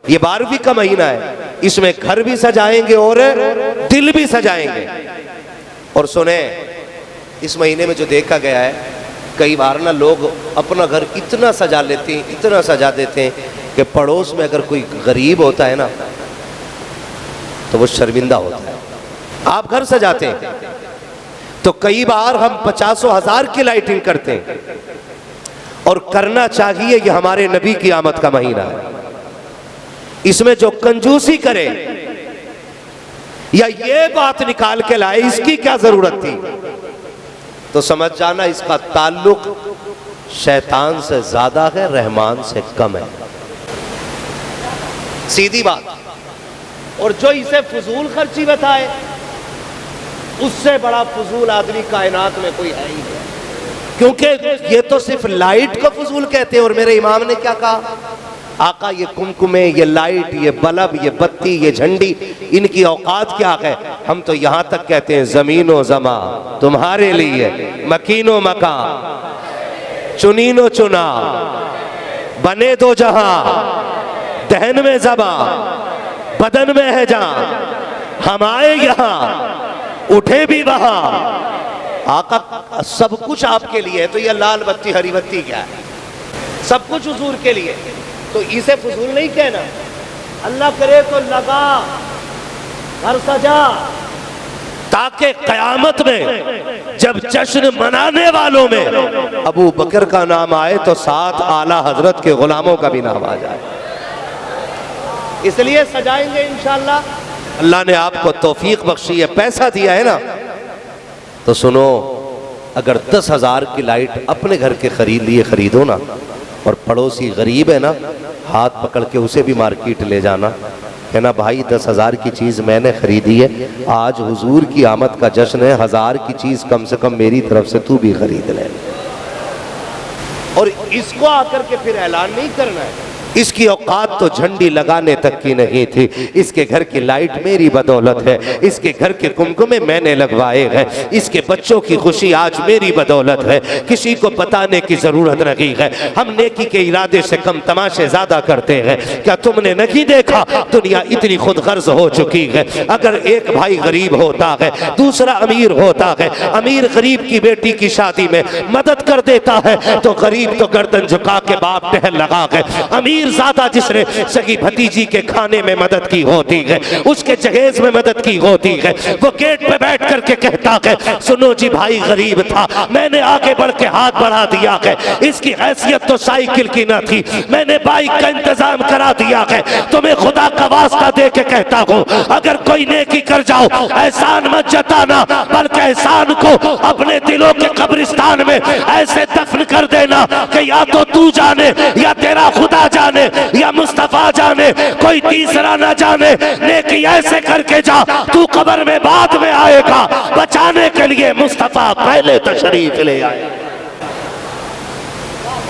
یہ 12ویں کا مہینہ ہے، اس میں گھر بھی سجائیں گے اور دل بھی سجائیں گے۔ اور سنیں، اس مہینے میں جو دیکھا گیا ہے، کئی بار نا لوگ اپنا گھر اتنا سجا لیتے ہیں، اتنا سجا دیتے ہیں کہ پڑوس میں اگر کوئی غریب ہوتا ہے نا تو وہ شرمندہ ہوتا ہے۔ آپ گھر سجاتے ہیں تو کئی بار ہم 50,000 کی لائٹنگ کرتے ہیں، اور کرنا چاہیے، یہ ہمارے نبی کی آمد کا مہینہ ہے۔ اس میں جو کنجوسی کرے یا یہ بات نکال کے لائے اس کی کیا ضرورت تھی، تو سمجھ جانا اس کا تعلق شیطان سے زیادہ ہے، رحمان سے کم ہے، سیدھی بات۔ اور جو اسے فضول خرچی بتائے، اس سے بڑا فضول آدمی کائنات میں کوئی ہے ہی نہیں، کیونکہ یہ تو صرف لائٹ کو فضول کہتے ہیں۔ اور میرے امام نے کیا کہا؟ آقا یہ کمکمے، یہ لائٹ، یہ بلب، یہ بتی، یہ جھنڈی، ان کی اوقات کیا ہے؟ ہم تو یہاں تک کہتے ہیں زمین و زمان تمہارے لیے، مکین و مکان، چنین و چنا، بنے دو جہاں، دہن میں زبان، بدن میں ہے جان، ہم آئے یہاں اٹھے بھی وہاں۔ آقا سب کچھ آپ کے لیے ہے، تو یہ لال بتی ہری بتی کیا ہے؟ سب کچھ حضور کے لیے، تو اسے فضول نہیں کہنا۔ اللہ کرے تو لگا گھر سجا، تاکہ قیامت میں جب جشن منانے والوں میں ابو بکر کا نام آئے تو ساتھ اعلیٰ حضرت کے غلاموں کا بھی نام آ جائے۔ اس لیے سجائیں گے انشاءاللہ۔ اللہ نے آپ کو توفیق بخشی ہے، پیسہ دیا ہے نا، تو سنو، اگر 10,000 کی لائٹ اپنے گھر کے خریدو نا، اور پڑوسی غریب ہے نا، ہاتھ پکڑ کے اسے بھی مارکیٹ لے جانا، کہنا بھائی 10,000 کی چیز میں نے خریدی ہے، آج حضور کی آمد کا جشن ہے، 1000 کی چیز کم سے کم میری طرف سے تو بھی خرید لے۔ اور اس کو آ کر کے پھر اعلان نہیں کرنا ہے، اس کی اوقات تو جھنڈی لگانے تک کی نہیں تھی، اس کے گھر کی لائٹ میری بدولت ہے، اس کے گھر کے کمکمے میں نے لگوائے ہیں، اس کے بچوں کی خوشی آج میری بدولت ہے، کسی کو بتانے کی ضرورت نہیں ہے۔ ہم نیکی کے ارادے سے کم تماشے زیادہ کرتے ہیں۔ کیا تم نے نہیں دیکھا دنیا اتنی خود غرض ہو چکی ہے؟ اگر ایک بھائی غریب ہوتا ہے، دوسرا امیر ہوتا ہے، امیر غریب کی بیٹی کی شادی میں مدد کر دیتا ہے تو غریب تو گردن جھکا کے باپ ٹہل لگا ہے، امیر زیادہ جس نے سگی بھتیجی کے کھانے میں مدد کی ہوتی ہے، اس کے جہیز میں مدد کی ہوتی ہے، وہ گیٹ پہ بیٹھ کر کے کہتا ہے سنو جی بھائی غریب تھا، میں نے آگے بڑھ کے ہاتھ بڑھا دیا ہے، اس کی حیثیت تو سائیکل کی نہ تھی، میں نے بائک کا انتظام کرا دیا ہے، تمہیں خدا کا واسطہ دے کے کہتا ہوں اگر کوئی نیکی کر جاؤ احسان مت جتانا، بلکہ احسان کو اپنے دلوں کے قبرستان میں ایسے دفن کر دینا کہ یا تو جانے یا تیرا خدا جانے یا مصطفیٰ جانے، کوئی تیسرا نہ جانے، نیکی ایسے کر کے جا تو قبر میں بعد میں آئے گا، بچانے کے لیے مصطفیٰ پہلے تشریف لے آئے۔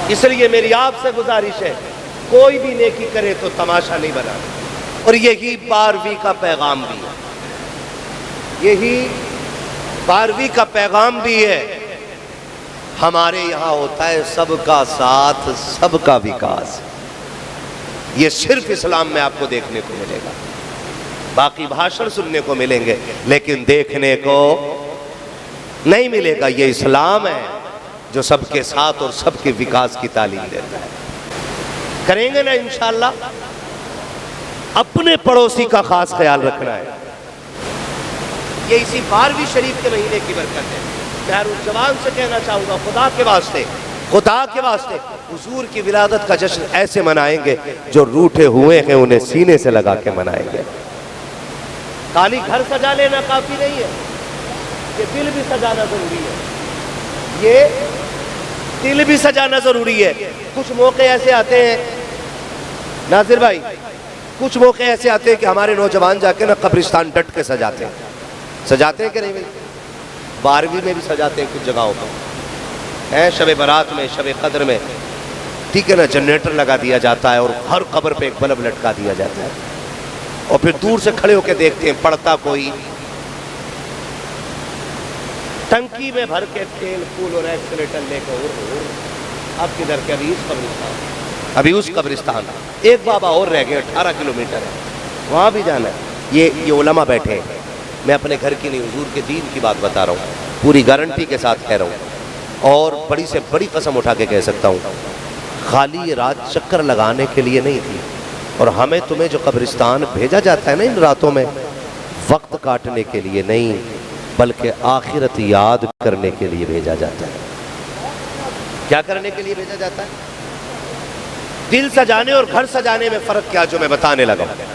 اس لیے میری آپ سے گزارش ہے کوئی بھی نیکی کرے تو تماشا نہیں بنانا۔ اور یہی 12ویں کا پیغام بھی ہے، یہی 12ویں کا پیغام بھی ہے۔ ہمارے یہاں ہوتا ہے سب کا ساتھ سب کا وکاس، یہ صرف اسلام میں آپ کو دیکھنے کو ملے گا، باقی بھاشن سننے کو ملیں گے لیکن دیکھنے کو نہیں ملے گا۔ یہ اسلام ہے جو سب کے ساتھ اور سب کے وکاس کی تعلیم دیتا ہے۔ کریں گے نا انشاءاللہ؟ اپنے پڑوسی کا خاص خیال رکھنا ہے، یہ اسی 12ویں شریف کے مہینے کی برکت ہے۔ میں ہر زبان سے کہنا چاہوں گا خدا کے واسطے، خدا کے واسطے حضور کی ولادت کا جشن ایسے منائیں گے جو روٹھے ہوئے ہیں انہیں سینے سے لگا کے منائیں گے۔ خالی گھر سجا لینا کافی نہیں ہے، یہ دل بھی سجانا ضروری ہے، یہ دل بھی سجانا ضروری ہے۔ کچھ موقع ایسے آتے ہیں ناظر بھائی، کچھ موقع ایسے آتے ہیں کہ ہمارے نوجوان جا کے نا قبرستان ڈٹ کے سجاتے ہیں کہ نہیں بھائی؟ 12ویں میں بھی سجاتے ہیں کچھ جگہوں پر، شب برات میں، شب قدر میں، ٹھیک ہے نا، جنریٹر لگا دیا جاتا ہے اور ہر قبر پہ ایک بلب لٹکا دیا جاتا ہے، اور پھر دور سے کھڑے ہو کے دیکھتے ہیں پڑتا کوئی، ٹنکی میں بھر کے تیل پھول اور ایکسیلیٹر لے کے اب کدھر کے ابھی اس قبرستان ابھی اس قبرستان ایک بابا اور رہ گئے 18 کلومیٹر ہے، وہاں بھی جانا ہے۔ یہ علماء بیٹھے ہیں، میں اپنے گھر کی نہیں حضور کے دین کی بات بتا رہا ہوں، پوری گارنٹی کے ساتھ کہہ رہا ہوں، اور بڑی سے بڑی قسم اٹھا کے کہہ سکتا ہوں، خالی یہ رات چکر لگانے کے لیے نہیں تھی، اور ہمیں تمہیں جو قبرستان بھیجا جاتا ہے نا ان راتوں میں، وقت کاٹنے کے لیے نہیں بلکہ آخرت یاد کرنے کے لیے بھیجا جاتا ہے۔ کیا کرنے کے لیے بھیجا جاتا ہے؟ دل سجانے اور گھر سجانے میں فرق کیا جو میں بتانے لگا ہوں،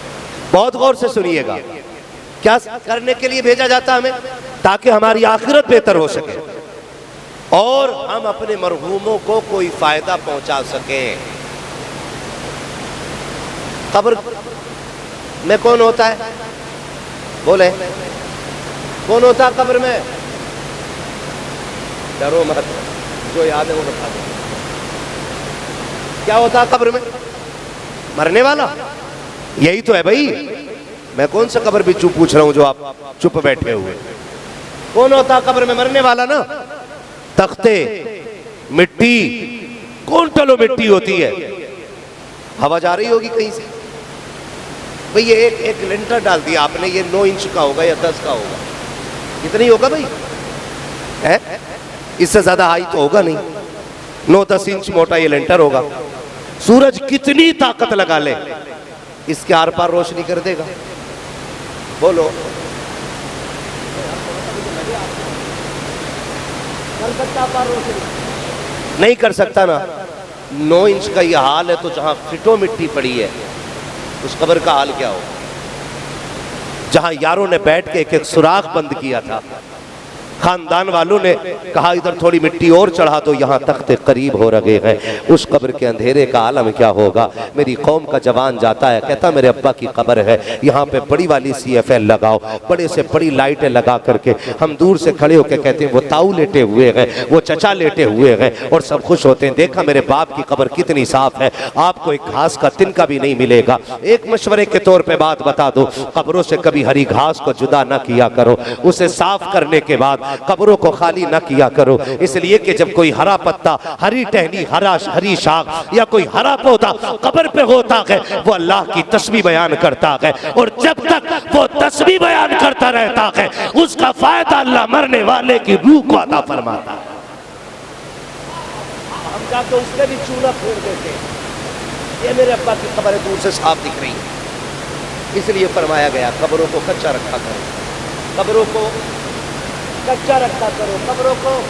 بہت غور سے سنیے گا۔ کیا کرنے کے لیے بھیجا جاتا ہے ہمیں؟ تاکہ ہماری آخرت بہتر ہو سکے اور ہم اپنے مرحوموں کو کوئی فائدہ پہنچا سکیں۔ قبر میں کون ہوتا ہے؟ بولے کون ہوتا ہے قبر میں؟ ڈرو مت، جو یاد ہے وہ بتا دو۔ کیا ہوتا ہے قبر میں؟ مرنے والا، یہی تو ہے بھائی۔ میں کون سا قبر بھی چپ پوچھ رہا ہوں جو آپ چپ بیٹھے ہوئے۔ کون ہوتا ہے قبر میں؟ مرنے والا نا۔ تختے، مٹی، کون ٹلو مٹی ہوتی ہے؟ ہوا جا رہی ہوگی کہیں سے بھئی، یہ ایک لنٹر ڈال دیا آپ نے، یہ 9 انچ کا ہوگا یا 10 کا ہوگا، کتنی ہوگا بھئی؟ اس سے زیادہ ہائی تو ہوگا نہیں، 9-10 انچ موٹا یہ لنٹر ہوگا۔ سورج کتنی طاقت لگا لے اس کے آر پار روشنی کر دے گا؟ بولو نہیں کر سکتا نا۔ 9 انچ کا یہ حال ہے تو جہاں فٹو مٹی پڑی ہے اس قبر کا حال کیا ہو؟ جہاں یاروں نے بیٹھ کے ایک سوراخ بند کیا تھا، خاندان والوں نے کہا ادھر تھوڑی مٹی اور چڑھا دو، یہاں تخت قریب ہو رہے ہیں، اس قبر کے اندھیرے کا عالم کیا ہوگا؟ میری قوم کا جوان جاتا ہے، کہتا میرے ابا کی قبر ہے، یہاں پہ بڑی والی CFL لگاؤ، بڑے سے بڑی لائٹیں لگا کر کے ہم دور سے کھڑے ہو کے کہتے ہیں وہ تاؤ لیٹے ہوئے ہیں، وہ چچا لیٹے ہوئے ہیں، اور سب خوش ہوتے ہیں، دیکھا میرے باپ کی قبر کتنی صاف ہے، آپ کو ایک گھاس کا تنکا بھی نہیں ملے گا۔ ایک مشورے کے طور پہ بات بتا دو، قبروں سے کبھی ہری گھاس کو جدا نہ کیا کرو، اسے صاف کرنے کے بعد قبروں کو خالی نہ کیا کرو، اس لیے کہ جب کوئی ہرا پتا، ہری ٹہنی، ہری شاخ یا کوئی ہرا پودا قبر پہ ہوتا ہے وہ اللہ کی تسبیح بیان کرتا ہے، اور جب تک وہ تسبیح بیان کرتا رہتا ہے اس کا فائدہ اللہ مرنے والے کی روح کو عطا فرماتا ہے۔ ہم جا کے اس سے بھی چونا پھوڑ دیتے ہیں، یہ میرے ابا کی قبر دور سے صاف دکھ رہی ہے، اس لیے فرمایا گیا قبروں کو کچا رکھا کرو، قبروں کو کچا رکھا کرو، قبروں کو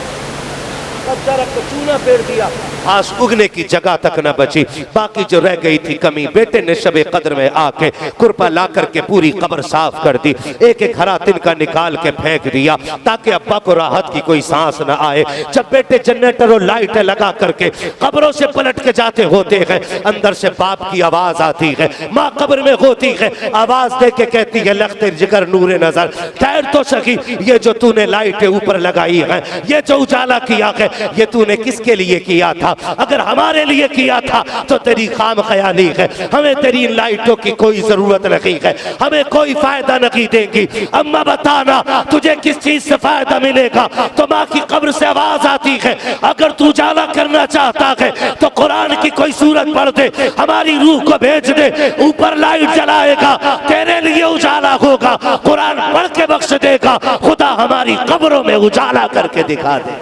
کچا رکھ کے چونا پھیر دیا، گھاس اگنے کی جگہ تک نہ بچی، باقی جو رہ گئی تھی کمی بیٹے نے شب قدر میں آ کے کرپا لا کر کے پوری قبر صاف کر دی، ایک ایک ہرا تنکا نکال کے پھینک دیا تاکہ ابا کو راحت کی کوئی سانس نہ آئے۔ جب بیٹے جنریٹر اور لائٹیں لگا کر کے قبروں سے پلٹ کے جاتے ہوتے ہیں، اندر سے باپ کی آواز آتی ہے، ماں قبر میں ہوتی ہے، آواز دے کے کہتی ہے لخت جگر نور نظر، ٹھہر تو سکی، یہ جو تو نے لائٹیں اوپر لگائی ہیں، یہ جو اجالا کیا ہے، یہ تو نے کس کے لیے کیا تھا؟ اگر ہمارے لیے کیا تھا تو تیری خام خیالی ہے، ہمیں تیری لائٹوں کی کوئی ضرورت نہیں ہے، ہمیں کوئی فائدہ نہیں دے گی۔ اما بتانا تجھے کس چیز سے فائدہ ملے گا؟ تو ماں کی قبر سے آواز آتی ہے، اگر تو اجالا کرنا چاہتا ہے تو قرآن کی کوئی سورت پڑھ دے، ہماری روح کو بھیج دے، اوپر لائٹ جلائے گا، تیرے لیے اجالا ہوگا، قرآن پڑھ کے بخش دے گا، خدا ہماری قبروں میں اجالا کر کے دکھا دے۔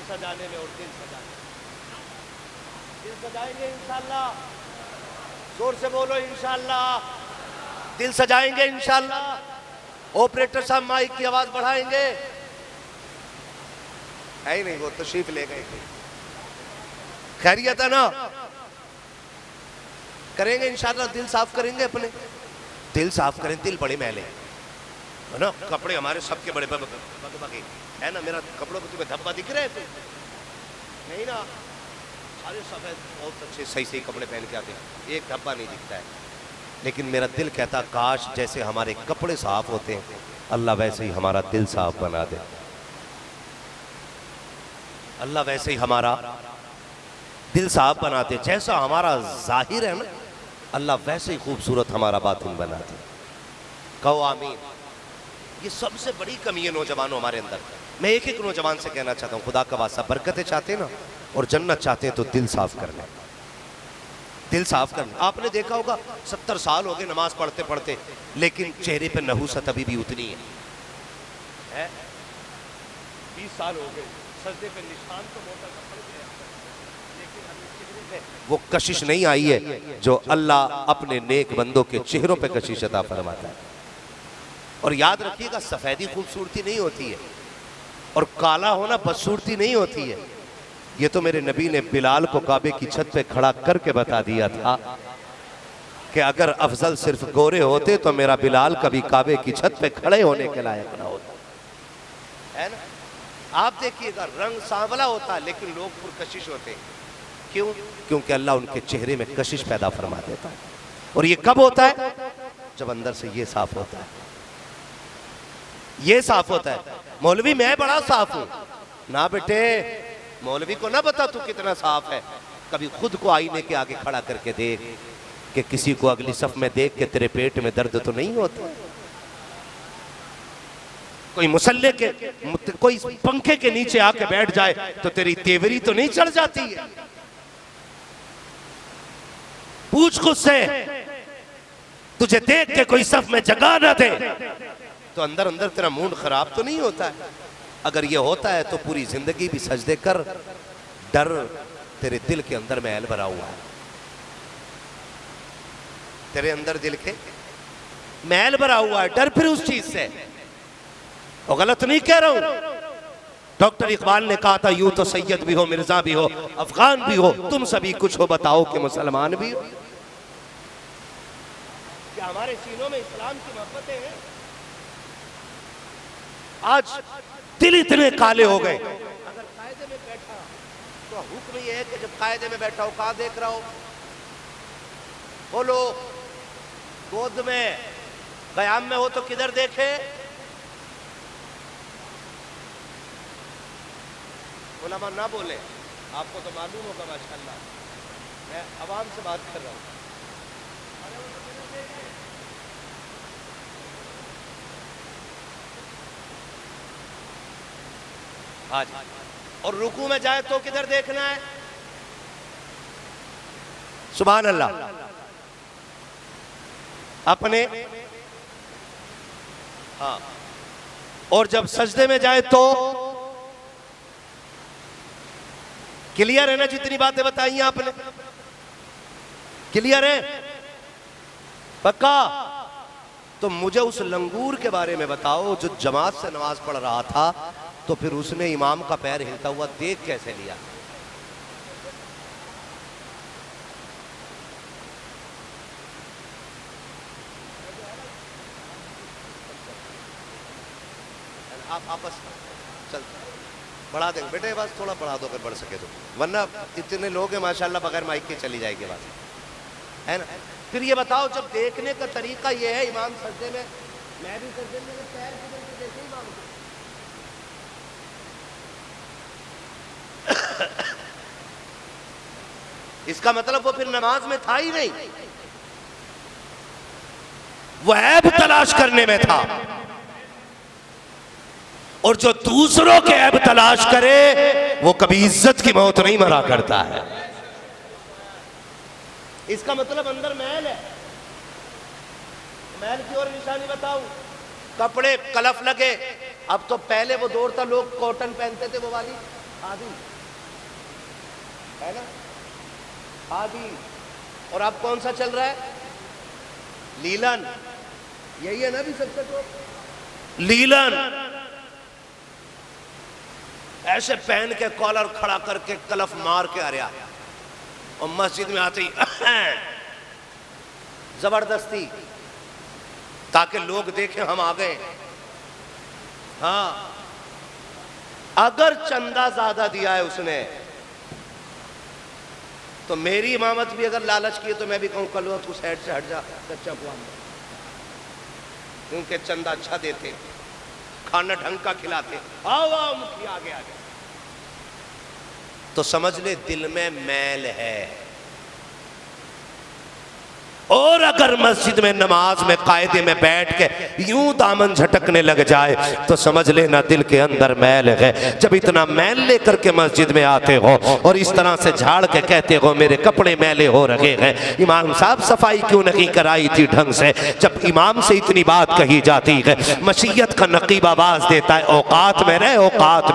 سجانے میں اور دل سجانے میں، دل سجائیں گے انشاءاللہ، زور سے بولو انشاءاللہ، دل سجائیں گے انشاءاللہ۔ آپریٹر صاحب مائک کی آواز بڑھائیں گے، ہے ہی نہیں، وہ تشریف لے گئے، خیریت ہے نا؟ کریں گے انشاءاللہ، دل صاف کریں گے، اپنے دل صاف کریں، دل بڑے میلے ہے نا، کپڑے ہمارے سب کے بڑے بگے ہے نا، میرا کپڑوں کو تمہیں دھبا دکھ رہے ہیں نہیں نا، سارے سفید بہت اچھے صحیح کپڑے پہن کے آتے ہیں، ایک دھبا نہیں دکھتا ہے، لیکن میرا دل کہتا کاش جیسے ہمارے کپڑے صاف ہوتے ہیں اللہ ویسے ہی ہمارا دل صاف بنا دے، اللہ ویسے ہی ہمارا دل صاف بنا دے، جیسا ہمارا ظاہر ہے نا اللہ ویسے ہی خوبصورت ہمارا باطن بنا دے۔ کہو آمین۔ یہ سب سے بڑی کمی ہے نوجوانوں ہمارے اندر۔ میں ایک ایک نوجوان سے کہنا چاہتا ہوں، خدا کا واسطہ برکتیں چاہتے ہیں نا، اور جنت چاہتے ہیں تو دل صاف کر لیں. دل صاف کرنا. آپ نے دیکھا ہوگا 70 سال ہو گئے نماز پڑھتے پڑھتے لیکن چہرے پہ نحوست ابھی بھی اتنی ہے. 20 سال ہو گئے سجدے پہ نشان تو موٹا سا پڑ گیا لیکن ابھی چہرے پہ وہ کشش نہیں آئی ہے جو اللہ اپنے نیک بندوں کے چہروں پہ کشش عطا فرماتا ہے. اور یاد رکھیے گا سفیدی خوبصورتی نہیں ہوتی ہے اور کالا ہونا بدصورتی نہیں ہوتی ہے. یہ تو میرے نبی نے بلال کو کعبے کی چھت پہ کھڑا کر کے بتا دیا تھا کہ اگر افضل صرف گورے ہوتے تو میرا بلال کبھی کعبے کی چھت پہ کھڑے ہونے کے لائق نہ ہوتا. ہے نا؟ آپ دیکھیے گا رنگ سانولا ہوتا ہے لیکن لوگ پرکشش ہوتے ہیں. کیوں؟ کیونکہ اللہ ان کے چہرے میں کشش پیدا فرما دیتا ہے. اور یہ کب ہوتا ہے؟ جب اندر سے یہ صاف ہوتا ہے. یہ صاف ہوتا ہے. مولوی میں بڑا صاف ہوں. نہ بیٹے مولوی کو نہ بتا تو کتنا صاف ہے. کبھی خود کو آئینے کے آگے کھڑا کر کے دیکھ کہ کسی کو اگلی صف میں دیکھ کے تیرے پیٹ میں درد تو نہیں ہوتا. کوئی مسلح کے کوئی پنکھے کے نیچے آ کے بیٹھ جائے تو تیری تیوری تو نہیں چڑھ جاتی ہے. پوچھ خود سے تجھے دیکھ کے کوئی صف میں جگہ نہ دے تو اندر اندر تیرا موڈ خراب تو نہیں ہوتا ہے. اگر یہ ہوتا ہے تو پوری زندگی بھی سجدے کر. ڈر تیرے دل کے اندر میل بھرا ہوا ہے. تیرے اندر دل کے میل بھرا ہوا ہے. ڈر پھر اس چیز سے. وہ غلط نہیں کہہ رہا ہوں. ڈاکٹر اقبال نے کہا تھا یوں تو سید بھی ہو مرزا بھی ہو افغان بھی ہو تم سبھی کچھ ہو بتاؤ کہ مسلمان بھی ہو. کیا ہمارے سینوں میں اسلام کی محبتیں ہیں؟ آج دل اتنے کالے ہو گئے. اگر قاعدے میں بیٹھا تو حکم یہ ہے کہ جب قاعدے میں بیٹھا ہو کہاں دیکھ رہا ہو؟ بولو. گود میں قیام میں ہو تو کدھر دیکھے؟ علماء نہ بولیں. آپ کو تو معلوم ہوگا ماشاءاللہ. میں عوام سے بات کر رہا ہوں. آج اور رکوع میں جائے تو کدھر دیکھنا ہے؟ سبحان اللہ. اپنے ہاں. اور جب سجدے میں جائے تو کلیئر ہے نا جتنی باتیں بتائی ہیں آپ نے؟ کلیئر ہے؟ پکا؟ تو مجھے اس لنگور کے بارے میں بتاؤ جو جماعت سے نماز پڑھ رہا تھا تو پھر اس نے امام کا پیر ہلتا ہوا دیکھ کیسے لیا؟ آپ آپس چلتے بڑھا دیں بیٹے بس تھوڑا بڑھا دو اگر بڑھ سکے تو ورنہ اتنے لوگ ہیں ماشاءاللہ بغیر مائک کے چلی جائے گی بات ہے نا. پھر یہ بتاؤ جب دیکھنے کا طریقہ یہ ہے امام سجدے میں بھی سجدے میں پیر کدھر سے دیکھے امام کو؟ اس کا مطلب وہ پھر نماز میں تھا ہی نہیں. وہ عیب تلاش کرنے میں تھا. اور جو دوسروں کے عیب تلاش کرے وہ کبھی عزت کی موت نہیں مرا کرتا ہے. اس کا مطلب اندر میل ہے. میل کی اور نشانی بتاؤں. کپڑے کلف لگے. اب تو پہلے وہ دور تھا لوگ کاٹن پہنتے تھے وہ والی آدھی ہے نا آدھی. اور اب کون سا چل رہا ہے؟ لیلن. یہی ہے نا بھی سب سے ٹاپ لیلن. ایسے پہن کے کالر کھڑا کر کے کلف مار کے آ رہا اور مسجد میں آتے ہی زبردستی تاکہ لوگ دیکھیں ہم آ گئے. ہاں اگر چندہ زیادہ دیا ہے اس نے تو میری امامت بھی اگر لالچ کی تو میں بھی کہوں کلو تو سائڈ سے ہٹ جا کچا پوان. کیونکہ چندہ اچھا دیتے کھانا ڈھنگ کا کھلاتے. آؤ مکھی آگے آگے. تو سمجھ لے دل میں میل ہے. اور اگر مسجد میں نماز میں قاعدے میں بیٹھ کے یوں دامن جھٹکنے لگ جائے تو سمجھ لینا دل کے اندر میل ہے. جب اتنا میل لے کر کے مسجد میں آتے ہو اور اس طرح سے جھاڑ کے کہتے ہو میرے کپڑے میلے ہو رہے ہیں, امام صاحب صفائی کیوں نہیں کرائی تھی ڈھنگ سے؟ جب امام سے اتنی بات کہی جاتی ہے, مشیت کا نقیب آواز دیتا ہے اوقات میں رہے, اوقات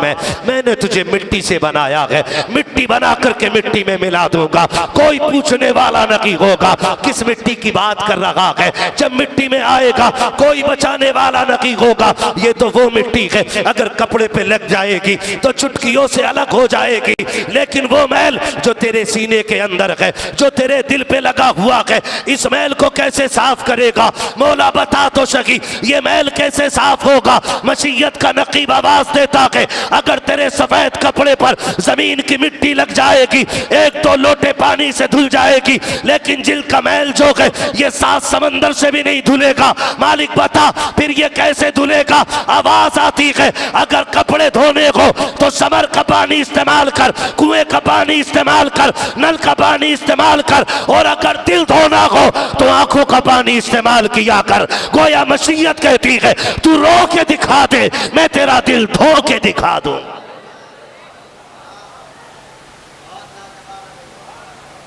میں نے تجھے مٹی سے بنایا ہے, مٹی بنا کر کے مٹی میں ملا دوں گا, کوئی پوچھنے والا نہیں ہوگا کس مٹی کی بات کر رہا ہے. جب مٹی میں آئے گا کوئی بچانے والا نہیں ہوگا. یہ تو وہ مٹی ہے اگر کپڑے پہ لگ جائے گی تو چٹکیوں سے الگ ہو جائے گی, لیکن وہ میل جو تیرے سینے کے اندر ہے, جو تیرے دل پہ لگا ہوا ہے, اس میل کو کیسے صاف کرے گا؟ مولا بتا تو سکی یہ میل کیسے صاف ہوگا؟ مشیت کا نقیب آواز دیتا ہے اگر تیرے سفید کپڑے پر زمین کی مٹی لگ جائے گی ایک دو لوٹے پانی سے دھل جائے گی, لیکن جلد کا میل جو ہے یہ 7 سمندر سے بھی نہیں دھلے گا. مالک بتا پھر یہ کیسے دھلے گا؟ آواز آتی ہے اگر کپڑے دھونے کو تو سمر کا پانی استعمال کر, کنویں کا پانی استعمال کر, نل کا پانی استعمال کر, اور اگر دل دھونا ہو تو آنکھوں کا پانی استعمال کیا کر. گویا مشیت کہتی ہے تو رو کے دکھا دے, میں تیرا دل دھو کے دکھا دوں.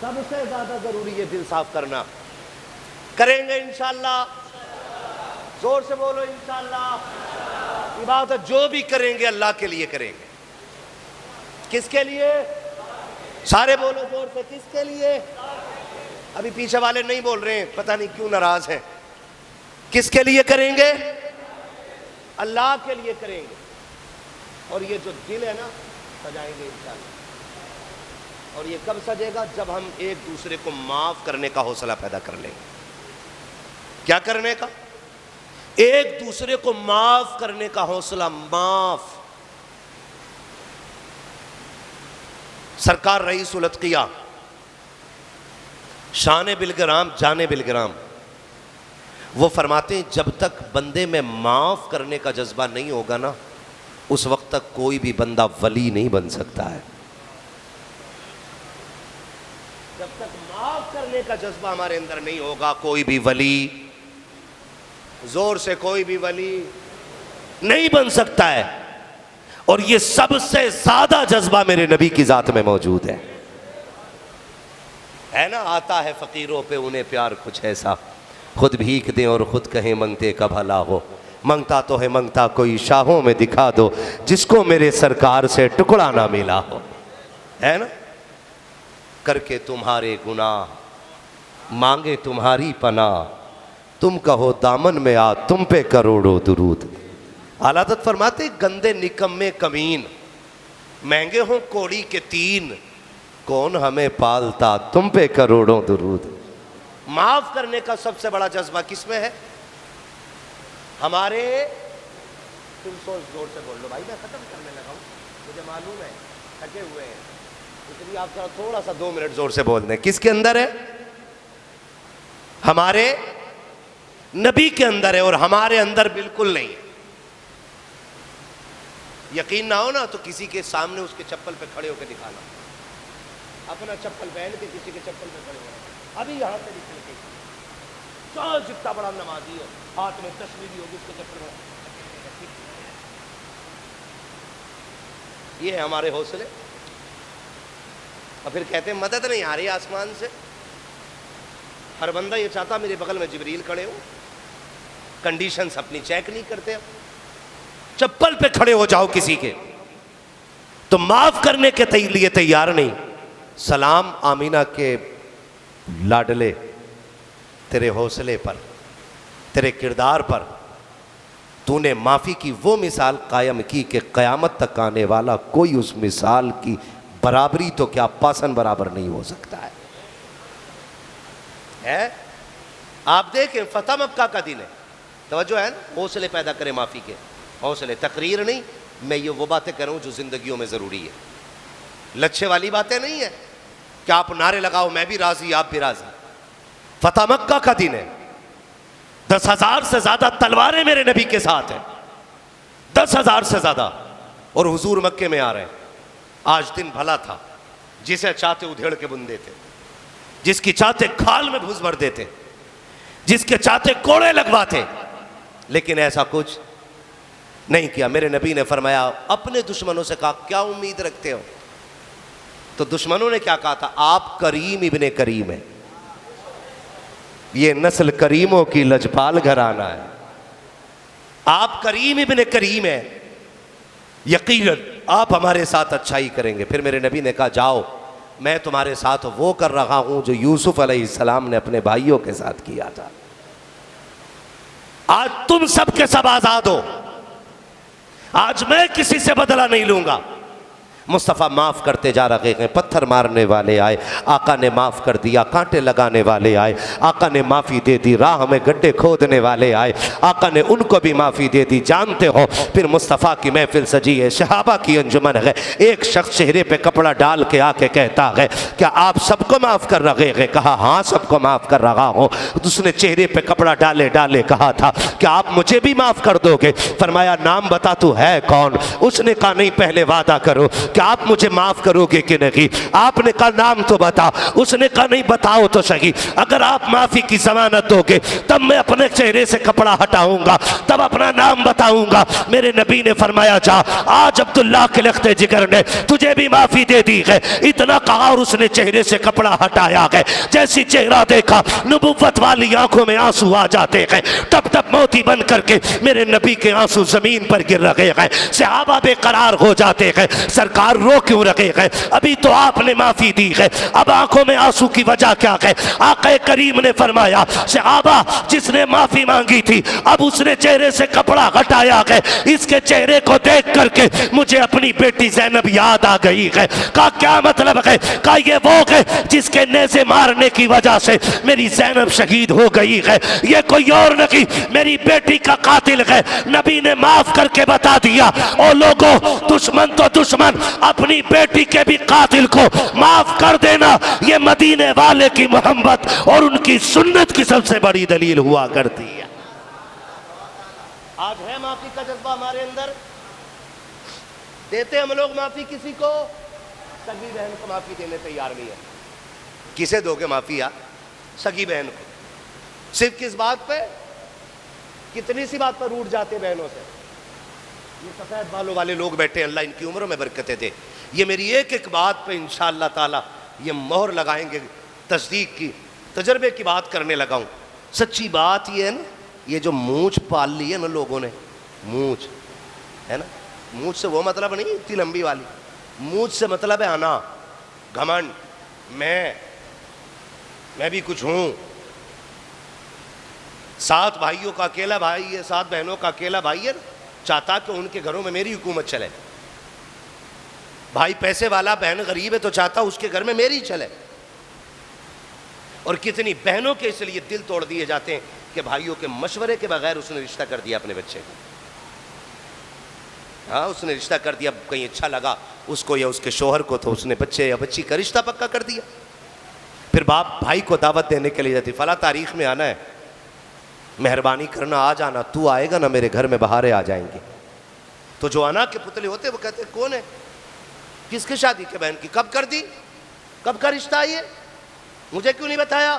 سب سے زیادہ ضروری ہے دل صاف کرنا. کریں گے انشاءاللہ؟ زور سے بولو انشاءاللہ. عبادت جو بھی کریں گے اللہ کے لیے کریں گے. کس کے لیے؟ سارے بولو زور سے, کس کے لیے؟ ابھی پیچھے والے نہیں بول رہے ہیں, پتہ نہیں کیوں ناراض ہیں. کس کے لیے کریں گے؟ اللہ کے لیے کریں گے. اور یہ جو دل ہے نا سجائیں گے انشاءاللہ. اور یہ کب سجے گا؟ جب ہم ایک دوسرے کو معاف کرنے کا حوصلہ پیدا کر لیں گے. کیا کرنے کا؟ ایک دوسرے کو معاف کرنے کا حوصلہ. معاف. سرکار رئیس الاتقیاء شان بالگرام جان بالگرام وہ فرماتے ہیں جب تک بندے میں معاف کرنے کا جذبہ نہیں ہوگا نا اس وقت تک کوئی بھی بندہ ولی نہیں بن سکتا ہے. جب تک معاف کرنے کا جذبہ ہمارے اندر نہیں ہوگا کوئی بھی ولی, زور سے کوئی بھی ولی نہیں بن سکتا ہے. اور یہ سب سے زیادہ جذبہ میرے نبی کی ذات میں موجود ہے نا. آتا ہے فقیروں پہ انہیں پیار کچھ ایسا, خود بھیک دیں اور خود کہیں منگتے کا بھلا ہو, منگتا تو ہے منگتا کوئی شاہوں میں دکھا دو جس کو میرے سرکار سے ٹکڑا نہ ملا ہو. ہے نا. کر کے تمہارے گناہ مانگے تمہاری پناہ, تم کہو دامن میں آ تم پہ کروڑوں درود. اعلیٰ حضرت فرماتے گندے نکمے کمین مہنگے ہوں کوڑی کے 3, کون ہمیں پالتا تم پہ کروڑوں درود. معاف کرنے کا سب سے بڑا جذبہ کس میں ہے؟ ہمارے, تم سوچ زور سے بول لو بھائی, میں ختم کرنے لگا ہوں, مجھے معلوم ہے تھکے ہوئے ہیں, اس لیے آپ تھوڑا سا 2 منٹ زور سے بول دیں. کس کے اندر ہے؟ ہمارے نبی کے اندر ہے, اور ہمارے اندر بالکل نہیں ہے. یقین نہ ہو نا تو کسی کے سامنے اس کے چپل پہ کھڑے ہو کے دکھانا, اپنا چپل پہن کے کسی کے چپل پہ کھڑے ہو, ابھی یہاں سے نکل کے چاہے جتنا بڑا نمازی ہو ہاتھ میں تسبیح بھی ہوگی اس کے چپل میں. یہ ہے ہمارے حوصلے. اور پھر کہتے ہیں مدد نہیں آ رہی آسمان سے. ہر بندہ یہ چاہتا میرے بغل میں جبریل کھڑے ہو, کنڈیشنز اپنی چیک نہیں کرتے, چپل پہ کھڑے ہو جاؤ کسی کے تو معاف کرنے کے لیے تیار نہیں. سلام آمینہ کے لاڈلے, تیرے حوصلے پر, تیرے کردار پر تو نے معافی کی وہ مثال قائم کی کہ قیامت تک آنے والا کوئی اس مثال کی برابری تو کیا پاسن برابر نہیں ہو سکتا ہے. آپ دیکھیں فتح مکہ کا دن ہے, توجہ ہے نا, حوصلے پیدا کریں معافی کے حوصلے. تقریر نہیں, میں یہ وہ باتیں کر رہا ہوں جو زندگیوں میں ضروری ہے. لچھے والی باتیں نہیں ہیں کہ آپ نعرے لگاؤ میں بھی راضی آپ بھی راضی. فتح مکہ کا دن ہے, 10,000 سے زیادہ تلواریں میرے نبی کے ساتھ ہیں, 10,000 سے زیادہ, اور حضور مکے میں آ رہے ہیں. آج دن بھلا تھا, جسے چاہتے ادھیڑ کے بن دیتے, جس کی چاہتے کھال میں گھس بھر دیتے. جس کے چاہتے کوڑے لگواتے، لیکن ایسا کچھ نہیں کیا۔ میرے نبی نے فرمایا، اپنے دشمنوں سے کہا کیا امید رکھتے ہو؟ تو دشمنوں نے کیا کہا تھا؟ آپ کریم ابن کریم ہیں، یہ نسل کریموں کی لجپال گھرانہ ہے، آپ کریم ابن کریم ہیں، یقیناً آپ ہمارے ساتھ اچھائی کریں گے۔ پھر میرے نبی نے کہا جاؤ، میں تمہارے ساتھ وہ کر رہا ہوں جو یوسف علیہ السلام نے اپنے بھائیوں کے ساتھ کیا تھا۔ آج تم سب کے سب آزاد ہو، آج میں کسی سے بدلہ نہیں لوں گا۔ مصطفیٰ معاف کرتے جا رہے ہیں، پتھر مارنے والے آئے، آقا نے معاف کر دیا، کانٹے لگانے والے آئے، آقا نے معافی دے دی، راہ میں گڈھے کھودنے والے آئے، آقا نے ان کو بھی معافی دے دی۔ جانتے ہو پھر مصطفیٰ کی محفل سجی ہے، صحابہ کی انجمن ہے، ایک شخص چہرے پہ کپڑا ڈال کے آ کے کہتا ہے کیا آپ سب کو معاف کر رہے ہیں؟ کہا ہاں سب کو معاف کر رہا ہوں۔ اس نے چہرے پہ کپڑا ڈالے ڈالے کہا تھا کیا آپ مجھے بھی معاف کر دو گے؟ فرمایا نام بتا تو ہے کون؟ اس نے کہا نہیں پہلے وعدہ کرو کہ آپ مجھے معاف کرو گے کہ نہیں؟ آپ نے کہا نام تو بتا۔ اس نے کہا نہیں بتاؤ تو صحیح، اگر آپ معافی کی ضمانت دو گے تب میں اپنے چہرے سے کپڑا ہٹاؤں گا، تب اپنا نام بتاؤں گا۔ میرے نبی نے فرمایا جا، آج عبداللہ کے لخت جگر نے تجھے بھی معافی دے دی ہے۔ اتنا کہا اور اس نے چہرے سے کپڑا ہٹایا ہے، جیسی چہرہ دیکھا نبوت والی آنکھوں میں آنسو آ جاتے ہیں، ٹپ ٹپ موتی بن کر کے میرے نبی کے آنسو زمین پر گر رہے ہیں، صحابہ بے قرار ہو جاتے ہیں، سرکار رو کیوں رہے ہیں؟ ابھی تو آپ نے معافی دی ہے، اب آنکھوں میں آنسو کی وجہ کیا ہے؟ آقا کریم نے فرمایا صحابہ جس نے معافی مانگی تھی اب اس نے چہرے سے کپڑا ہٹایا ہے، اس کے چہرے کو دیکھ کر کے مجھے اپنی بیٹی زینب یاد آ گئی ہے۔ کہا کیا مطلب ہے؟ کہا یہ وہ ہے جس کے نیزے مارنے کی وجہ سے میری زینب شہید ہو گئی ہے، یہ کوئی اور نہیں میری بیٹی کا قاتل ہے۔ نبی نے معاف کر کے بتا دیا او لوگوں دشمن تو دشمن، اپنی بیٹی کے بھی قاتل کو معاف کر دینا یہ مدینے والے کی محبت اور ان کی سنت کی سب سے بڑی دلیل ہوا کرتی ہے۔ آج ہے معافی کا جذبہ ہمارے اندر؟ دیتے ہم لوگ معافی کسی کو؟ سگی بہن کو معافی دینے تیار نہیں ہے۔ کسے دو گے معافی یار؟ سگی بہن کو۔ صرف کس بات پہ؟ کتنی سی بات پر روٹ جاتے بہنوں سے؟ یہ سفید بالوں والے لوگ بیٹھے، اللہ ان کی عمروں میں برکتیں دے، یہ میری ایک ایک بات پہ انشاءاللہ تعالی یہ مہر لگائیں گے، تصدیق کی، تجربے کی بات کرنے لگا ہوں۔ سچی بات یہ ہے نا، یہ جو مونچھ پال لی ہے نا لوگوں نے، مونچھ ہے نا، مونچھ سے وہ مطلب نہیں اتنی لمبی والی، مونچھ سے مطلب ہے انا، گھمنڈ، میں بھی کچھ ہوں۔ 7 بھائیوں کا اکیلا بھائی ہے، 7 بہنوں کا اکیلا بھائی ہے، چاہتا کہ ان کے گھروں میں میری حکومت چلے۔ بھائی پیسے والا، بہن غریب ہے تو چاہتا اس کے گھر میں میری چلے۔ اور کتنی بہنوں کے اس لیے دل توڑ دیے جاتے ہیں کہ بھائیوں کے مشورے کے بغیر اس نے رشتہ کر دیا اپنے بچے کو۔ ہاں اس نے رشتہ کر دیا، کہیں اچھا لگا اس کو یا اس کے شوہر کو تو اس نے بچے یا بچی کا رشتہ پکا کر دیا۔ پھر باپ بھائی کو دعوت دینے کے لیے جاتی، فلاں تاریخ میں آنا ہے، مہربانی کرنا آ جانا، تو آئے گا نا میرے گھر میں بہاریں آ جائیں گی۔ تو جو انا کے پتلے ہوتے وہ کہتے کون ہے؟ کس کی شادی کے بہن کی؟ کب کر دی؟ کب کا رشتہ ہے یہ؟ مجھے کیوں نہیں بتایا؟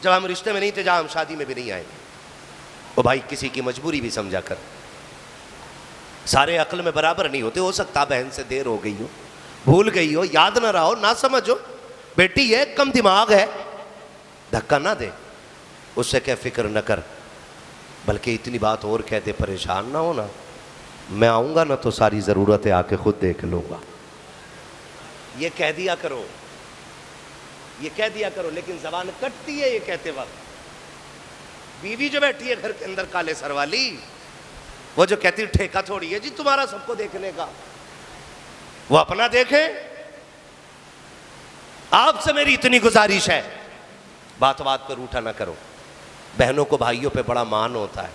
جب ہم رشتے میں نہیں تھے، جہاں ہم شادی میں بھی نہیں آئے۔ وہ بھائی کسی کی مجبوری بھی سمجھا کر، سارے عقل میں برابر نہیں ہوتے، ہو سکتا بہن سے دیر ہو گئی ہو، بھول گئی ہو، یاد نہ رہا ہو، نہ سمجھو، بیٹی ہے کم دماغ ہے، دھکا نہ دے، اس سے کہ فکر نہ کر، بلکہ اتنی بات اور کہہ دے پریشان نہ ہونا، میں آؤں گا نا تو ساری ضرورتیں آ کے خود دیکھ لوں گا۔ یہ کہہ دیا کرو، یہ کہہ دیا کرو، لیکن زبان کٹتی ہے یہ کہتے وقت۔ بیوی جو بیٹھی ہے گھر کے اندر کالے سر والی، وہ جو کہتی ٹھیکہ تھوڑی ہے جی تمہارا سب کو دیکھنے کا، وہ اپنا دیکھے۔ آپ سے میری اتنی گزارش ہے، بات بات پر روٹا نہ کرو۔ بہنوں کو بھائیوں پہ بڑا مان ہوتا ہے،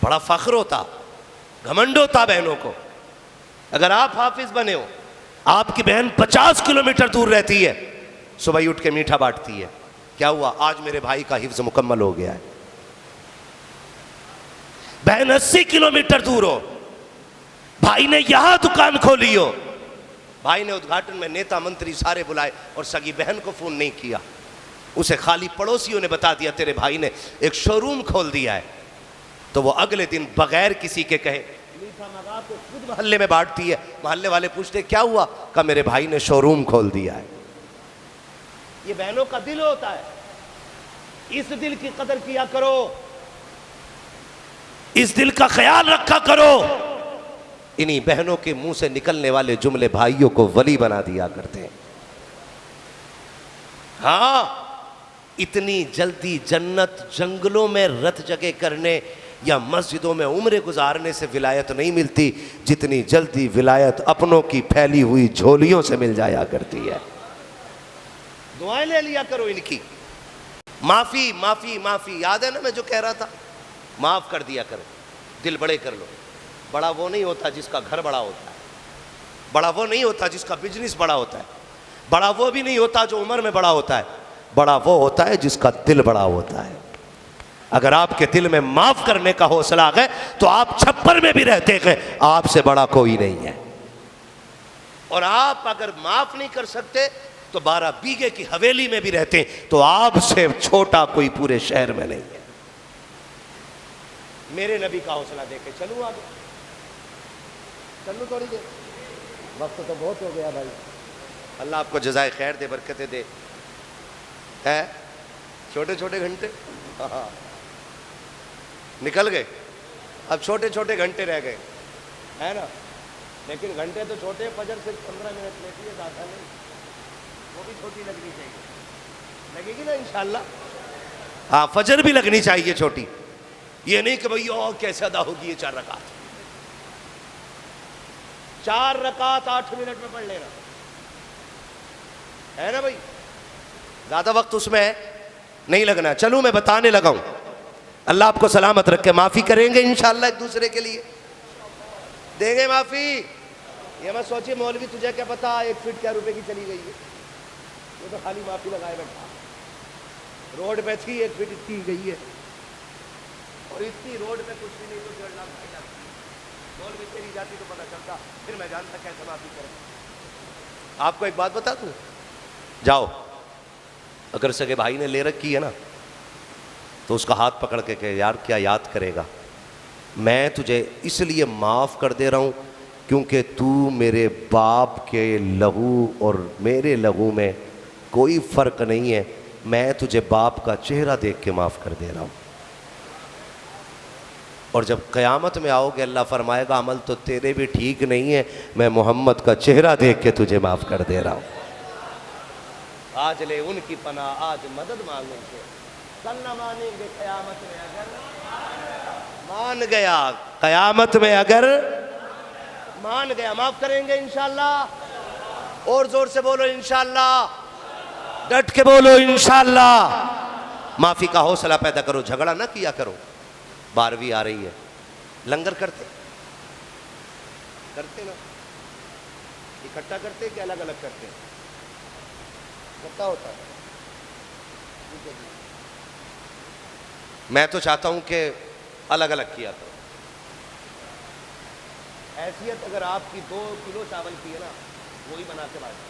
بڑا فخر ہوتا، گھمنڈ ہوتا بہنوں کو۔ اگر آپ حافظ بنے ہو، آپ کی بہن 50 کلومیٹر دور رہتی ہے، صبح ہی اٹھ کے میٹھا بانٹتی ہے، کیا ہوا آج میرے بھائی کا حفظ مکمل ہو گیا ہے۔ بہن 80 کلومیٹر دور ہو، بھائی نے یہاں دکان کھولی ہو، بھائی نے ادگھاٹن میں نیتا منتری سارے بلائے اور سگی بہن کو فون نہیں کیا، اسے خالی پڑوسیوں نے بتا دیا تیرے بھائی نے ایک شو روم کھول دیا ہے، تو وہ اگلے دن بغیر کسی کے کہے میٹھا منگا کے خود محلے میں بانٹتی ہے. محلے والے پوچھتے کیا ہوا؟ کہا میرے بھائی نے شو روم کھول دیا ہے. یہ بہنوں کا دل ہوتا ہے، اس دل کی قدر کیا کرو، اس دل کا خیال رکھا کرو. انہی بہنوں کے منہ سے نکلنے والے جملے بھائیوں کو ولی بنا دیا کرتے ہیں. ہاں، اتنی جلدی جنت جنگلوں میں رت جگہ کرنے یا مسجدوں میں عمرے گزارنے سے ولایت نہیں ملتی جتنی جلدی ولایت اپنوں کی پھیلی ہوئی جھولیوں سے مل جایا کرتی ہے. دعائیں لے لیا کرو ان کی. معافی معافی معافی، یاد ہے نا میں جو کہہ رہا تھا، معاف کر دیا کرو، دل بڑے کر لو. بڑا وہ نہیں ہوتا جس کا گھر بڑا ہوتا ہے، بڑا وہ نہیں ہوتا جس کا بزنس بڑا ہوتا ہے، بڑا وہ بھی نہیں ہوتا جو عمر میں بڑا ہوتا ہے، بڑا وہ ہوتا ہے جس کا دل بڑا ہوتا ہے. اگر آپ کے دل میں معاف کرنے کا حوصلہ ہے تو آپ چھپر میں بھی رہتے ہیں، آپ سے بڑا کوئی نہیں ہے. اور آپ اگر معاف نہیں کر سکتے تو 12 بیگھے کی حویلی میں بھی رہتے ہیں تو آپ سے چھوٹا کوئی پورے شہر میں نہیں ہے. میرے نبی کا حوصلہ دے کے چلوں آگے، چلوں تھوڑی دیر، وقت تو بہت ہو گیا بھائی. اللہ آپ کو جزائے خیر دے، برکتیں دے. ہے چھوٹے چھوٹے گھنٹے نکل گئے، اب چھوٹے چھوٹے گھنٹے رہ گئے، ہے نا. لیکن گھنٹے تو چھوٹے، فجر صرف 15 منٹ لیتی ہے، زیادہ نہیں. وہ بھی چھوٹی لگنی چاہیے، لگے گی نا انشاءاللہ. ہاں، فجر بھی لگنی چاہیے چھوٹی. یہ نہیں کہ بھئی اور کیسے ادا ہوگی یہ 4 رکعت. 4 رکعت 8 منٹ میں پڑھ لینا، ہے نا بھائی. زیادہ وقت اس میں نہیں لگنا. چلوں میں بتانے لگا ہوں. اللہ آپ کو سلامت رکھے. معافی کریں گے انشاءاللہ ایک دوسرے کے لیے، دیں گے معافی. یہ مت سوچیے مولوی تجھے کیا پتا 1 فٹ کیا روپے کی چلی گئی ہے، وہ تو خالی معافی لگائے بیٹھا. روڈ پہ تھی 1 فٹ اتنی گئی ہے، اور اتنی روڈ پہ کچھ بھی نہیں تو 1.5 لاکھ بھائی جاتی. مولوی تیری جاتی تو پتا چلتا، پھر میں جانتا کیسے معافی کروں. آپ کو ایک بات بتا دوں، جاؤ اگر سگے بھائی نے لے رکھی ہے نا تو اس کا ہاتھ پکڑ کے کہ یار کیا یاد کرے گا، میں تجھے اس لیے معاف کر دے رہا ہوں کیونکہ تو میرے باپ کے لہو اور میرے لہو میں کوئی فرق نہیں ہے، میں تجھے باپ کا چہرہ دیکھ کے معاف کر دے رہا ہوں. اور جب قیامت میں آؤ گے اللہ فرمائے گا عمل تو تیرے بھی ٹھیک نہیں ہے، میں محمد کا چہرہ دیکھ کے تجھے معاف کر دے رہا ہوں. آج لے ان کی پناہ، آج مدد مانگیں گے، کل نہ مانیں گے قیامت میں اگر مان گیا. قیامت میں اگر مان گیا معاف کریں گے انشاءاللہ. اور زور سے بولو انشاءاللہ، ڈٹ کے بولو انشاءاللہ. معافی کا حوصلہ پیدا کرو، جھگڑا نہ کیا کرو. 12ویں آ رہی ہے، لنگر کرتے نا، اکٹھا کرتے کہ الگ الگ کرتے؟ اکٹھا ہوتا ہے. میں تو چاہتا ہوں کہ الگ الگ کیا کرو. حیثیت اگر آپ کی 2 کلو چاول کی ہے نا، وہی بنا کے بانٹو،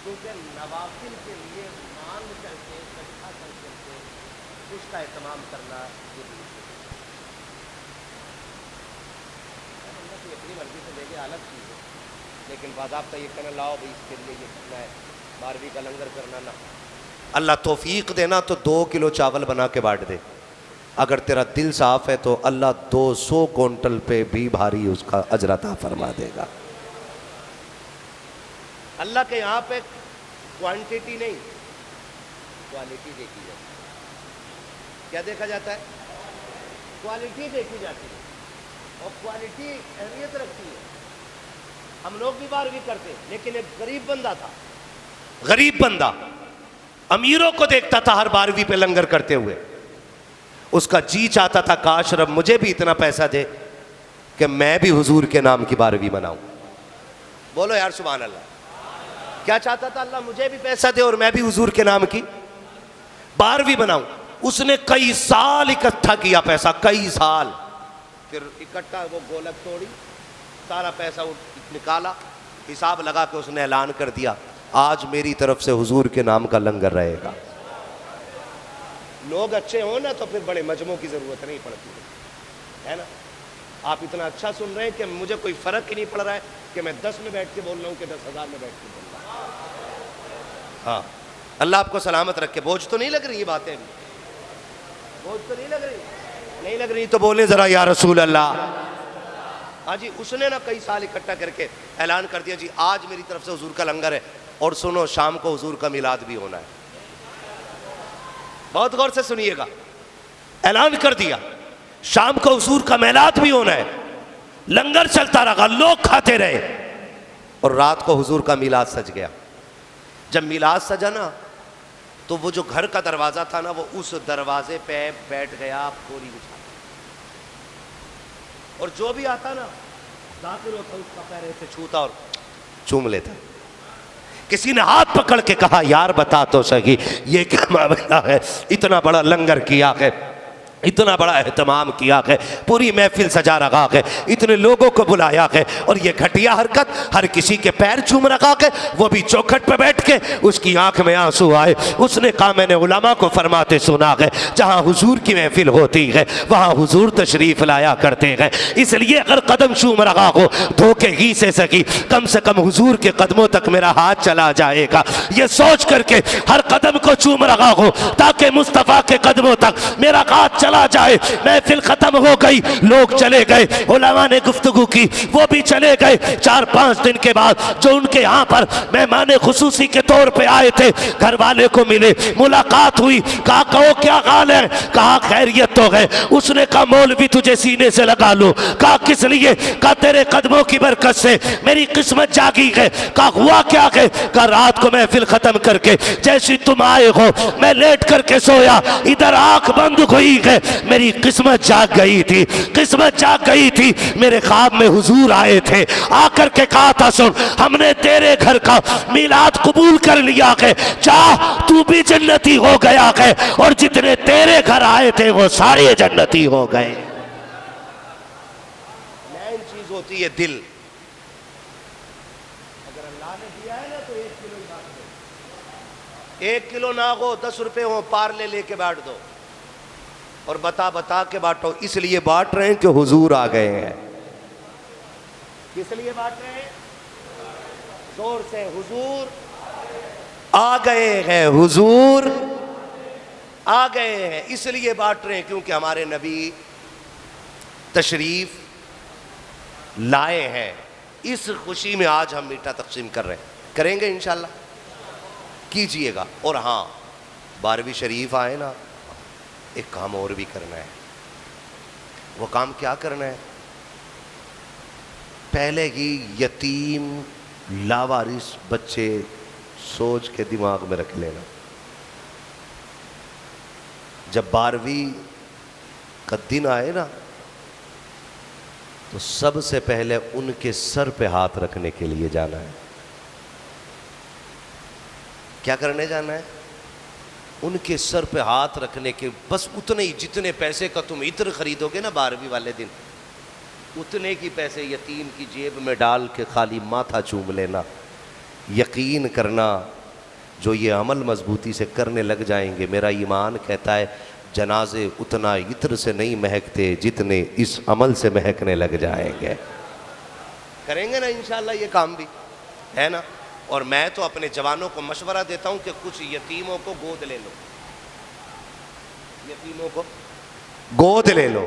کیونکہ نوافل کے لیے مانگ کر کے اکٹھا کر کے اس کا اہتمام کرنا ضروری ہے. اپنی مرضی سے لے کے الگ چیز ہے، لیکن باضابطہ یہ کہنا لاؤ بھائی اس کے لیے یہ کرنا ہے، 12ویں کا لنگر کرنا نہ. اللہ توفیق دینا تو 2 کلو چاول بنا کے بانٹ دے. اگر تیرا دل صاف ہے تو اللہ 200 کونٹل پہ بھی بھاری اس کا اجر عطا فرما دے گا. اللہ کے یہاں پہ کوانٹیٹی نہیں، کوالٹی دیکھی جاتی ہے. کیا دیکھا جاتا ہے؟ کوالٹی دیکھی جاتی ہے، اور کوالٹی اہمیت رکھتی ہے. ہم لوگ بھی 12ویں کرتے، لیکن ایک غریب بندہ تھا، غریب بندہ امیروں کو دیکھتا تھا ہر 12ویں پہ لنگر کرتے ہوئے. اس کا جی چاہتا تھا کاش رب مجھے بھی اتنا پیسہ دے کہ میں بھی حضور کے نام کی 12ویں مناؤں. بولو یار سبحان اللہ. کیا چاہتا تھا؟ اللہ مجھے بھی پیسہ دے اور میں بھی حضور کے نام کی 12ویں بناؤں. اس نے کئی سال اکٹھا کیا پیسہ، کئی سال. پھر اکٹھا وہ گولک توڑی، سارا پیسہ نکالا، حساب لگا کے اس نے اعلان کر دیا آج میری طرف سے حضور کے نام کا لنگر رہے گا. لوگ اچھے ہوں نا تو پھر بڑے مجموع کی ضرورت نہیں پڑتی ہے نا. آپ اتنا اچھا سن رہے ہیں کہ مجھے کوئی فرق ہی نہیں پڑ رہا ہے کہ میں 10 میں بیٹھ کے بول رہا ہوں کہ 10,000 میں بیٹھ کے بول رہا ہوں. ہاں اللہ آپ کو سلامت رکھے. بوجھ تو نہیں لگ رہی یہ باتیں؟ بوجھ تو نہیں لگ رہی؟ نہیں لگ رہی تو بولیں ذرا یا رسول اللہ. ہاں جی اس نے نا کئی سال اکٹھا کر کے اعلان کر دیا جی آج میری طرف سے حضور کا لنگر ہے اور سنو شام کو حضور کا میلاد بھی ہونا ہے. بہت غور سے سنیے گا. اعلان کر دیا شام کو حضور کا میلاد بھی ہونا ہے. لنگر چلتا رہا لوگ کھاتے رہے اور رات کو حضور کا میلاد سج گیا. جب میلاد سجا نا تو وہ جو گھر کا دروازہ تھا نا وہ اس دروازے پہ بیٹھ گیا پوری بچھا اور جو بھی آتا نا داخل ہوتا اس کا پیر ایسے چھوتا اور چوم لیتا. کسی نے ہاتھ پکڑ کے کہا یار بتا تو صحیح یہ کیا معاملہ ہے؟ اتنا بڑا لنگر کیا ہے اتنا بڑا اہتمام کیا ہے پوری محفل سجا رکھا ہے اتنے لوگوں کو بلایا ہے اور یہ گھٹیا حرکت ہر کسی کے پیر چوم رکھا ہے وہ بھی چوکھٹ پہ بیٹھ کے. اس کی آنکھ میں آنسو آئے. اس نے کہا میں نے علماء کو فرماتے سنا ہے جہاں حضور کی محفل ہوتی ہے وہاں حضور تشریف لایا کرتے ہیں اس لیے اگر قدم چوم رکھا ہو دھوکے ہی سے کم حضور کے قدموں تک میرا ہاتھ چلا جائے گا یہ سوچ کر کے ہر قدم کو چوم رکھا ہو تاکہ مصطفیٰ کے قدموں تک میرا ہاتھ چلا جائے. محفل ختم ہو گئی لوگ چلے گئے علماء نے گفتگو کی وہ بھی چلے گئے. 4-5 دن کے بعد جو ان کے یہاں پر مہمان خصوصی کے طور پہ آئے تھے گھر والے کو ملے ملاقات ہوئی. کہا کہو کیا حال ہے؟ کہا خیریت تو ہے. اس نے کہا مولوی تجھے سینے سے لگا لو. کہا کس لیے؟ کہا تیرے قدموں کی برکت سے میری قسمت جاگی ہے. کہا ہوا کیا ہے؟ کہا رات کو محفل ختم کر کے جیسی تم آئے ہو میں لیٹ کر کے سویا ادھر آنکھ بند ہوئی ہے میری قسمت جاگ گئی تھی. قسمت جاگ گئی تھی. میرے خواب میں حضور آئے تھے آ کر کے کہا تھا سن ہم نے تیرے گھر کا میلاد قبول کر لیا ہے چاہ تو بھی جنتی ہو گیا ہے اور جتنے تیرے گھر آئے تھے وہ سارے جنتی ہو گئے. مین چیز ہوتی ہے دل. اگر اللہ نے دیا ہے نا تو 1 کلو ہی بانٹ دو. 1 کلو نہ ہو 10 روپے ہو پارلے لے کے بانٹ دو اور بتا بتا کے بانٹو. اس لیے بانٹ رہے ہیں کہ حضور آ گئے ہیں. کس لیے بانٹ رہے ہیں؟ زور سے حضور آ گئے ہیں حضور آ گئے ہیں. اس لیے بانٹ رہے ہیں کیونکہ ہمارے نبی تشریف لائے ہیں. اس خوشی میں آج ہم میٹھا تقسیم کر رہے ہیں. کریں گے انشاءاللہ کیجئے گا. اور ہاں 12ویں شریف آئے نا ایک کام اور بھی کرنا ہے. وہ کام کیا کرنا ہے؟ پہلے ہی یتیم لاوارث بچے سوچ کے دماغ میں رکھ لینا. جب 12ویں کا دن آئے نا تو سب سے پہلے ان کے سر پہ ہاتھ رکھنے کے لیے جانا ہے. کیا کرنے جانا ہے؟ ان کے سر پہ ہاتھ رکھنے کے بس اتنے ہی جتنے پیسے کا تم عطر خریدو گے نا 12ویں والے دن اتنے کی پیسے یتیم کی جیب میں ڈال کے خالی ماتھا چوم لینا. یقین کرنا جو یہ عمل مضبوطی سے کرنے لگ جائیں گے میرا ایمان کہتا ہے جنازے اتنا عطر سے نہیں مہکتے جتنے اس عمل سے مہکنے لگ جائیں گے. کریں گے نا انشاءاللہ یہ کام بھی ہے نا. اور میں تو اپنے جوانوں کو مشورہ دیتا ہوں کہ کچھ یتیموں کو گود لے لو. یتیموں کو گود لے لو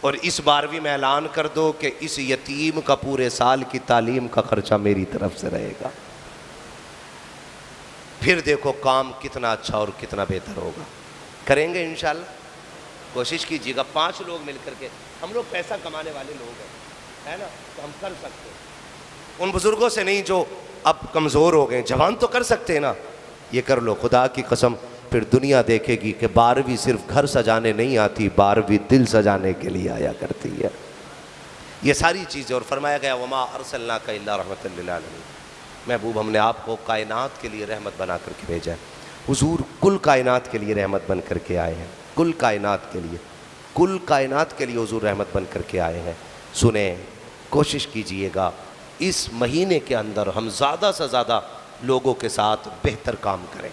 اور اس 12ویں میں اعلان کر دو کہ اس یتیم کا پورے سال کی تعلیم کا خرچہ میری طرف سے رہے گا. پھر دیکھو کام کتنا اچھا اور کتنا بہتر ہوگا. کریں گے انشاءاللہ. کوشش کیجیے گا 5 لوگ مل کر کے. ہم لوگ پیسہ کمانے والے لوگ ہیں ہے نا تو ہم کر سکتے ہیں. ان بزرگوں سے نہیں جو اب کمزور ہو گئے. جوان تو کر سکتے ہیں نا. یہ کر لو خدا کی قسم. پھر دنیا دیکھے گی کہ 12ویں صرف گھر سجانے نہیں آتی 12ویں دل سجانے کے لیے آیا کرتی ہے. یہ ساری چیزیں. اور فرمایا گیا وما ارسلناک الا رحمۃ للعالمین. محبوب ہم نے آپ کو کائنات کے لیے رحمت بنا کر کے بھیجا ہے. حضور کل کائنات کے لیے رحمت بن کر کے آئے ہیں. کل کائنات کے لیے. کل کائنات کے لیے حضور رحمت بن کر کے آئے ہیں. سنیں کوشش کیجئے گا اس مہینے کے اندر ہم زیادہ سے زیادہ لوگوں کے ساتھ بہتر کام کریں.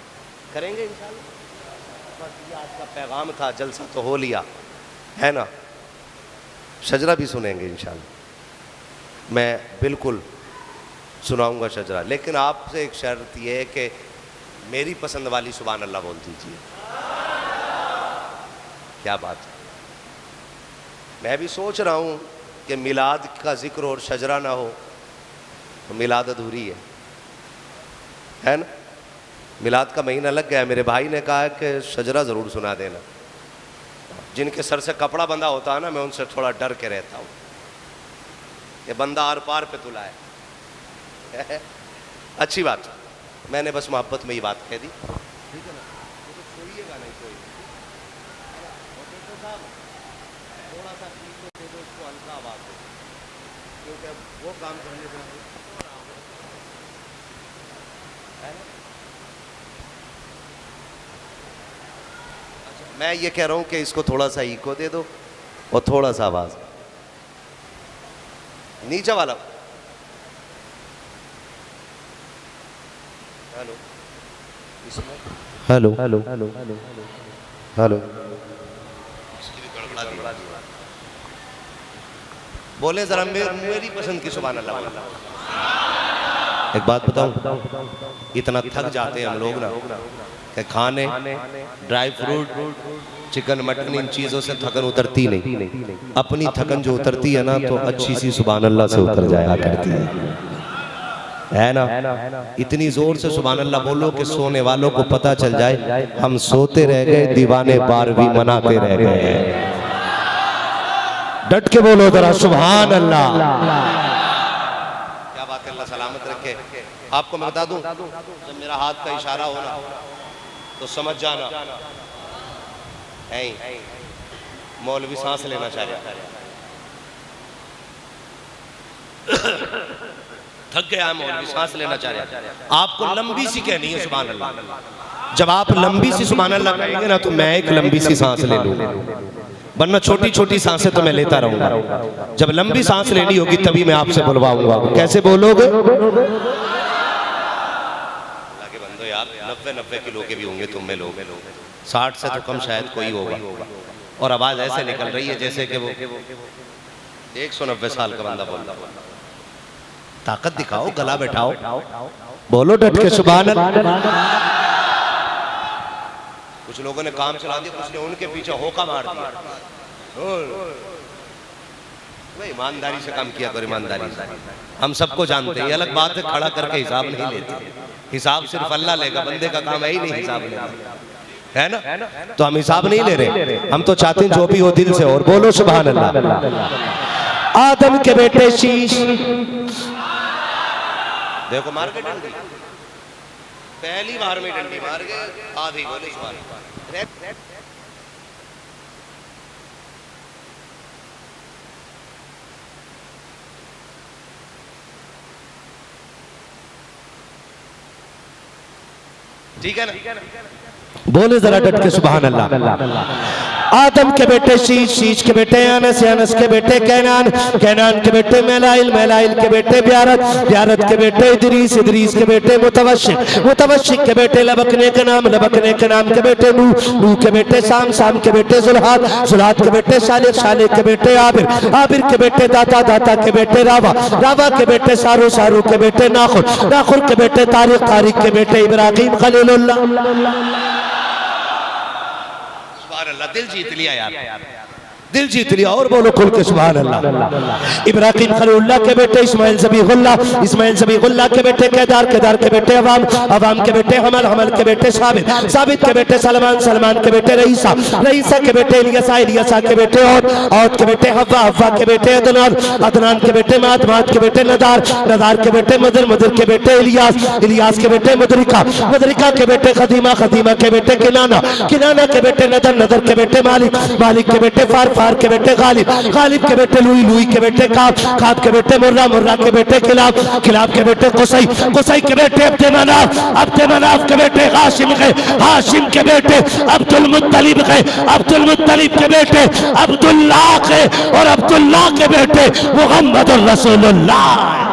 کریں گے انشاءاللہ. یہ آج کا پیغام تھا، جلسہ تو ہو لیا ہے نا، شجرہ بھی سنیں گے انشاءاللہ، میں بالکل سناؤں گا شجرہ، لیکن آپ سے ایک شرط یہ ہے کہ میری پسند والی سبحان اللہ بول دیجیے۔ کیا بات ہے، میں بھی سوچ رہا ہوں کہ میلاد کا ذکر اور شجرہ نہ ہو تو میلاد ادھوری ہے نا۔ میلاد کا مہینہ لگ گیا، میرے بھائی نے کہا کہ شجرہ ضرور سنا دینا۔ جن کے سر سے کپڑا بندھا ہوتا ہے نا، میں ان سے تھوڑا ڈر کے رہتا ہوں، یہ بندہ آر پار پہ تلا ہے۔ اچھی بات، میں نے بس محبت میں یہ بات کہہ دی، ٹھیک ہے نا، چھوڑیے گا نہیں کوئی، تھوڑا سا دے دو اس کو، ہلکا آواز دو، کیونکہ وہ کام کرنے سے میں یہ کہہ رہا ہوں کہ اس کو تھوڑا سا ایکو دے دو اور تھوڑا سا آواز نیچے والا۔ ہیلو ہیلو ہیلو ہیلو، بولے ذرا میری پسند کی سبحان اللہ۔ ایک بات بتاؤں، اتنا تھک جاتے ہیں ہم لوگ نا کہ کھانے، ڈرائی فروٹ، چکن مٹن، ان چیزوں سے تھکن اترتی نہیں، اپنی تھکن جو اترتی ہے نا تو اچھی سی سبحان اللہ سے اتر جایا کرتی ہے نا۔ اتنی زور سے سبحان اللہ بولو کہ سونے والوں کو پتہ چل جائے ہم سوتے رہ گئے، دیوانے بارہویں مناتے رہ گئے۔ ڈٹ کے بولو ذرا سبحان اللہ۔ کیا بات ہے، اللہ سلامت رکھے۔ آپ کو میں بتا دوں، جب میرا ہاتھ کا اشارہ ہونا تو سمجھ جانا مولوی سانس لینا چاہ رہا ہے، تھک گیا ہے مولوی، سانس لینا چاہ رہا ہے۔ آپ کو لمبی سی کہنی ہے سبحان اللہ۔ جب آپ لمبی سی سبحان اللہ کہیں گے نا تو میں ایک لمبی سی سانس لے لوں، ورنہ چھوٹی چھوٹی سانسیں تو میں لیتا رہوں گا۔ جب لمبی سانس لینی ہوگی تبھی میں آپ سے بلواؤں گا۔ کیسے بولو گے؟ 90 کلو کے بھی ہوں گے تم میں لوگ، 60 سے تو کم شاید کوئی ہوگا، اور آواز ایسے نکل رہی ہے جیسے کہ وہ 190 سال کا بندہ بولتا۔ طاقت دکھاؤ، گلا بیٹھاؤ، بولو ڈٹ کے سبحان اللہ۔ کچھ لوگوں نے کام چلا دیا، کچھ نے ان کے پیچھے ہوکا مار دیا۔ ایمانداری سے کام کیا کرو، ایمانداری سے۔ ہم سب کو جانتے ہیں، یہ الگ بات ہے کھڑا کر کے حساب نہیں لیتے، حساب صرف اللہ لے گا، بندے کا کام ہے ہی نہیں حساب لینا، ہے نا؟ تو ہم حساب نہیں لے رہے، ہم تو چاہتے ہیں جو بھی ہو دل سے، اور بولو سبحان اللہ۔ آدم کے بیٹے شیش، دیکھو مار کے ڈنڈی، پہلی بار میں ڈنڈی مار گئے، آدھی بولے سبحان اللہ۔ ٹھیک ہے نا، بولے ذرا ڈٹ کے سبحان اللہ۔ آدم کے بیٹے شیش، شیش کے بیٹے انس، انس کے بیٹے کینان، کینان کے بیٹے میلائل، میلائل کے بیٹے بیارت، بیارت کے بیٹے ادریس، ادریس کے بیٹے متوشق، متوشق کے بیٹے لبکنے کے نام، لبکنے کے نام کے بیٹے نو، نو کے بیٹے سام، سام کے بیٹے زلحات، زلحات کے بیٹے شالق، شالق کے بیٹے عابر، عابر کے بیٹے داتا، داتا کے بیٹے راوا، راوا کے بیٹے سارو، سارو کے بیٹے ناخر، ناخر کے بیٹے طارق، طارق کے بیٹے ابراہیم خلیل اللہ۔ دل جیت لیا یار، دل جیت لیا، اور بولو کھل کے سبحان اللہ۔ ابراہیم خلیل اللہ کے بیٹے اسماعیل ذبیح اللہ، اسماعیل ذبیح اللہ کے بیٹے کیدار، کیدار کے بیٹے عوام، عوام کے بیٹے حمل، حمل کے بیٹے ثابت، ثابت کے بیٹے سلمان، سلمان کے بیٹے رئیسہ، رئیسہ کے بیٹے الیسا، الیسا کے بیٹے عود کے بیٹے حوا، حوا کے بیٹے عدنان، عدنان کے بیٹے مات، مات کے بیٹے ندار، ندار کے بیٹے مدر، مدر کے بیٹے الیاس، الیاس کے بیٹے مدرکہ، مدرکہ کے بیٹے خدیمہ، خدیمہ کے بیٹے کنانہ، کنانہ کے بیٹے ندر، ندر کے بیٹے مالک، مالک کے بیٹے فار، فار کے بیٹے غالب، غالب کے بیٹے لوئی، لوئی کے بیٹے کعب، کعب کے بیٹے مرہ، مرہ کے بیٹے کلاب، کلاب کے بیٹے قصی، قصی کے بیٹے عبد مناف، عبد مناف کے بیٹے ہاشم گئے، ہاشم کے بیٹے عبد المطلب گئے، عبد المطلب کے بیٹے عبداللہ گئے، اور عبداللہ کے بیٹے محمد الرسول اللہ۔